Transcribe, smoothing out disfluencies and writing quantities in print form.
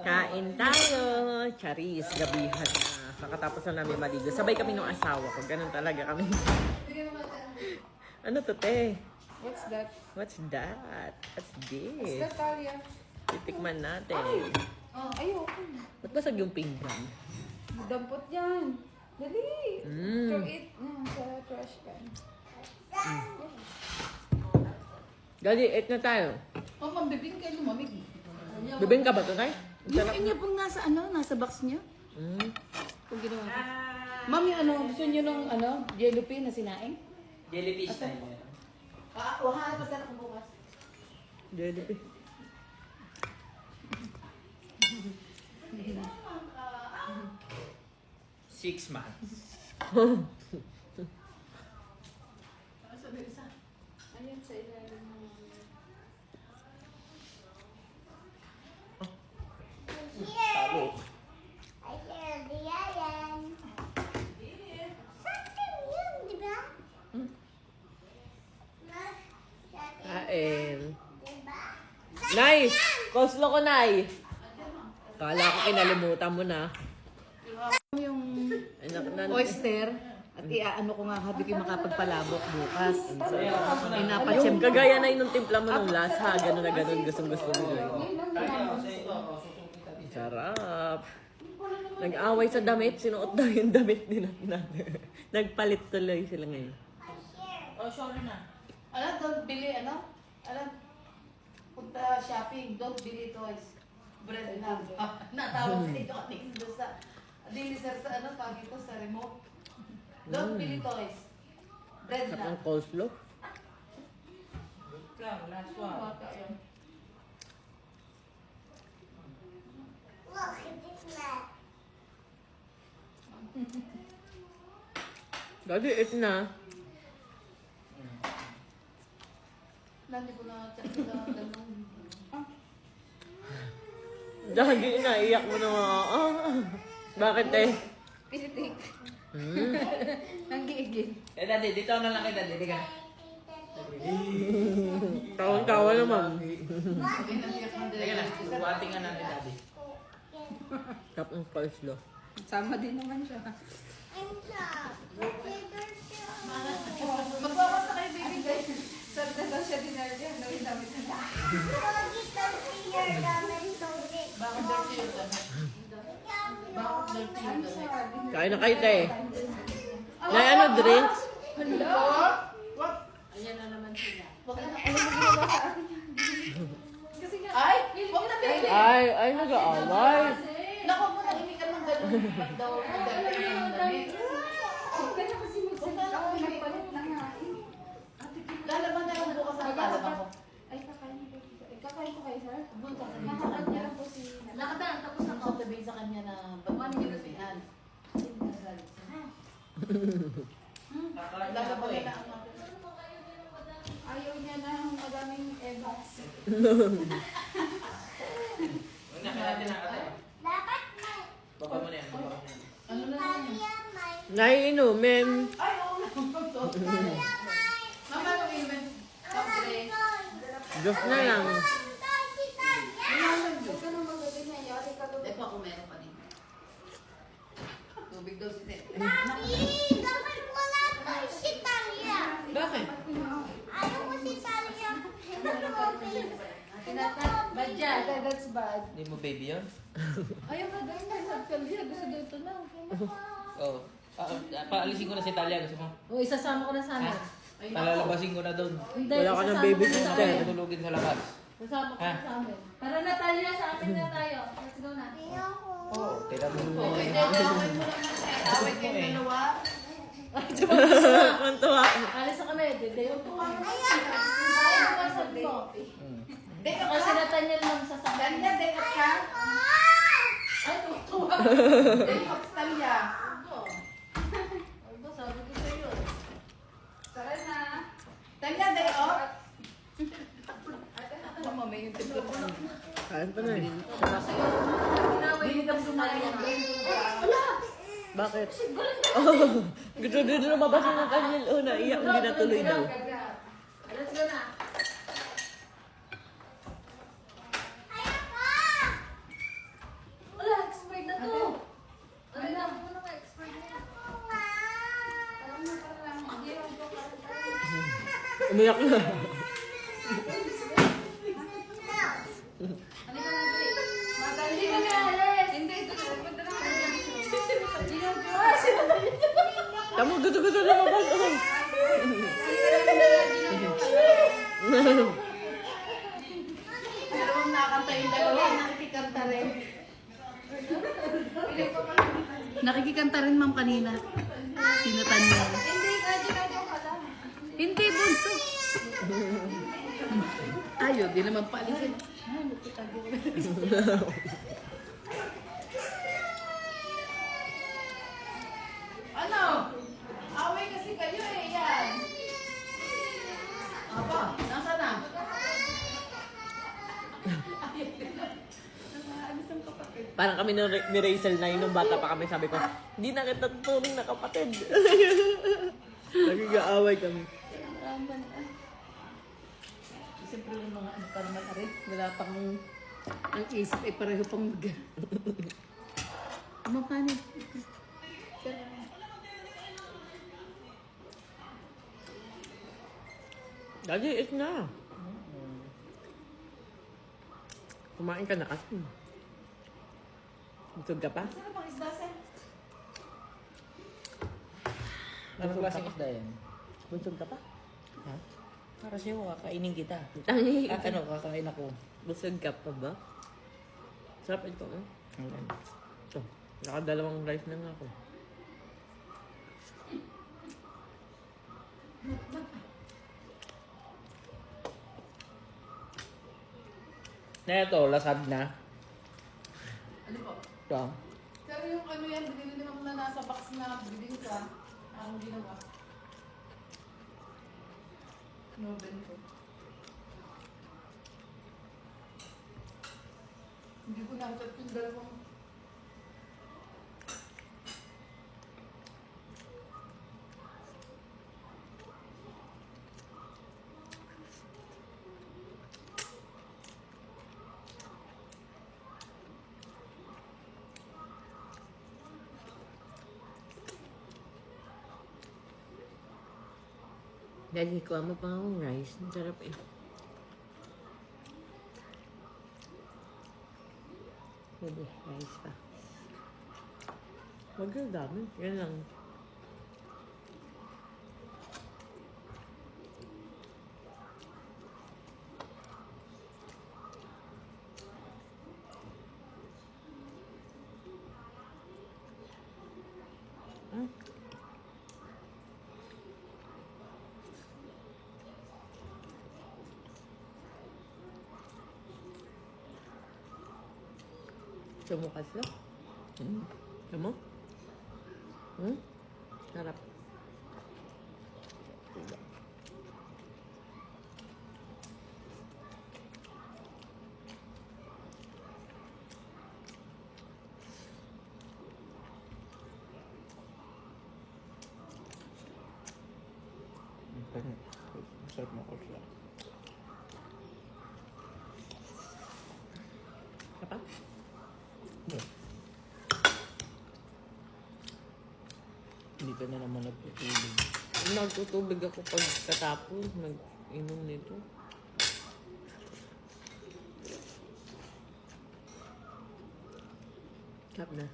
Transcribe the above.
Kain tayo. Charis, gabihan na. Kakatapos na namin maligo. Sabay kami ng asawa ko. Ganun talaga kami. Ano to, te? What's that? What's that? What's What's this? that, Talia? Titikman natin. Oh, ayoko. Ba't basag yung pinggan? Dampot yan. Dali. Mm. Throw it sa trash can. Gali, eat na tayo. Oh, mambibing kayo lumamig. Bibing ka ba ito, Kai? Yung inyo pong nasa box niyo? Mm. Kung ginawa ko. Mami, gusto niyo nung jelly pin na sinaing? Jellyfish tayo. Wahan pa sana kung bukas. Jollibee. Six months. Ayan sa ilalim ng... Talo. Kain. Nay! Koslo ko, Nay! Kala ko kinalimutan mo na. Yung Anak na. oyster, at iaano ko nga habi ko makapagpalabok bukas. Yung Inapatsem ko. kagaya na nung timpla mo nung last ha. Ganun na ganun. Gustong-gusto mo gawin. Sarap. Nag-away sa damit. Sinuot daw yung damit din natin. Nagpalit tuloy sila ngayon. Oh, sorry na. Don't bili, punta shopping, don't bili toys. Bread lang. Natawag sa inyo kanina doon sa, dili sir sa tawag ito sa remote. Don't bili toys. Bread Sarap lang. ng coleslaw. Last one. Baka yun. Daddy, eat na. Hindi ko na check na ganun. Daddy, naiyak mo na nga. Bakit eh? Pinitik. Hmm. Ang giigil. Eh, daddy, dito na lang kay daddy. Di ka. Tawa-tawa naman. Teka lang, buhating nga natin, daddy. Sarap ng coleslaw. Sama din naman siya. Magbawas na kayo, baby guys. Sabi na daw siya dinner niya. No, yung damit na. Bakit dirty yung damit? Bakit dirty yung damit? Kain na kayo, te. Nay, ano, drinks? Ayan na naman sila. Wag na Ano mo ginawa sa akin? Kasi nga, Ay! Wag na baby! Ay, nag-aaway. Naku mo na imikan ng ganun. Ba't daw dirty yung damit? huwag ka na kasi magsalita. Ako nagpalit na nga. Lalaban na lang bukas ang lalaban ko. Ay, kakain ko. Kakain ko kayo, sir? Bunta ka Nakakat niya lang po si... Nakadaan, tapos ako sabihin sa kanya na ba't mo nilubihan? Lalaban na lang ang Ayaw niya na madaming evas. Huwag na, kaya natin nakatay. Baba mo na yan, baba mo na yan. ano na lang yun? Nay, inumin. Ay, oo na. Mama, mag-iwan. Kapre. Diyos na lang. Huwag ka na magaling na yari ka doon. Eh, pa kung meron pa din. Tubig daw si Ted. Bakit? Badya. That's bad. Hindi mo baby yun? Ayaw na daw na nagkalya. Gusto daw ito na. Oo. Paalisin ko na si Talia, gusto mo? O, isasama ko na sana. Palalabasin ko na doon. Hindi, Wala ka ng isasama baby ko na sa sister. amin. Tutulugin sa labas. Isasama ko Ha? na sa amin. Tara Natalia, sa atin na tayo. Let's go na. Oo, tinatulog. Okay, then, away mo naman. Away kayo dalawa. Mantuwa. Alis na kami. Dedeyo to. Ayaw ko sa mo. Day up Kasi ka. Nathaniel lang sasama. Talia, day up ka. Ay, tutuwa. Day up, Talia. Ano, sabi ko sa'yo. Tara na. Talia, day up. Mama, may yung templo ko. Kain pa na eh. Hindi ka sumali. Bakit? Oh, gusto dito lumabas na ng kanyang una. Iyak, hindi natuloy daw. Let's go na. Umiyak na. Ano ka na, Bri? Madali ka na, Alex. Hindi, ito na. Punta na ka na. Tama, gusto na mabas. Pero kung nakakanta yung dalawa, nakikikanta rin. Nakikikanta rin, ma'am, kanina. Sinutan niya. Hindi, kadyo ka lang. Hindi, bunso. Ayaw, di naman paalisin. Ano? Away kasi kayo eh, yan. Apa, nasa na? Parang kami ni Rachel na nung bata pa kami, sabi ko, hindi na kita tuturing na kapatid. Nagig-aaway kami. Siyempre yung mga ano pa naman rin, wala pang ang isip ay pareho pang mag... Makanin. Daddy, eat na. Kumain ka na kasi. Busog ka pa? Saan bang isda, Sen? Anong klaseng isda yan? Busog ka pa? Ha? Para sa'yo, kakainin kita. Tangi. Kakain ako. Busog ka pa ba? Sarap ito, eh. Ayan. Ito. Nakadalawang rice na nga ako. Na ito, lasad na. Ano po? Ito. Pero yung ano yan, binili naman na nasa box na biling ka. Ang ginawa. Noven ko. Hindi ko nakita yung dalawang. Daddy, kuha mo pa akong rice. Ang sarap eh. Pwede, rice pa. Huwag yung dami. Yan lang. Sumukas lang. Tama? Sarap. Masarap na ko siya. Apa? Hindi ka na naman nagtutulog. Nagtutubig ako pagkatapos. Nag-inom nito. Sarap na.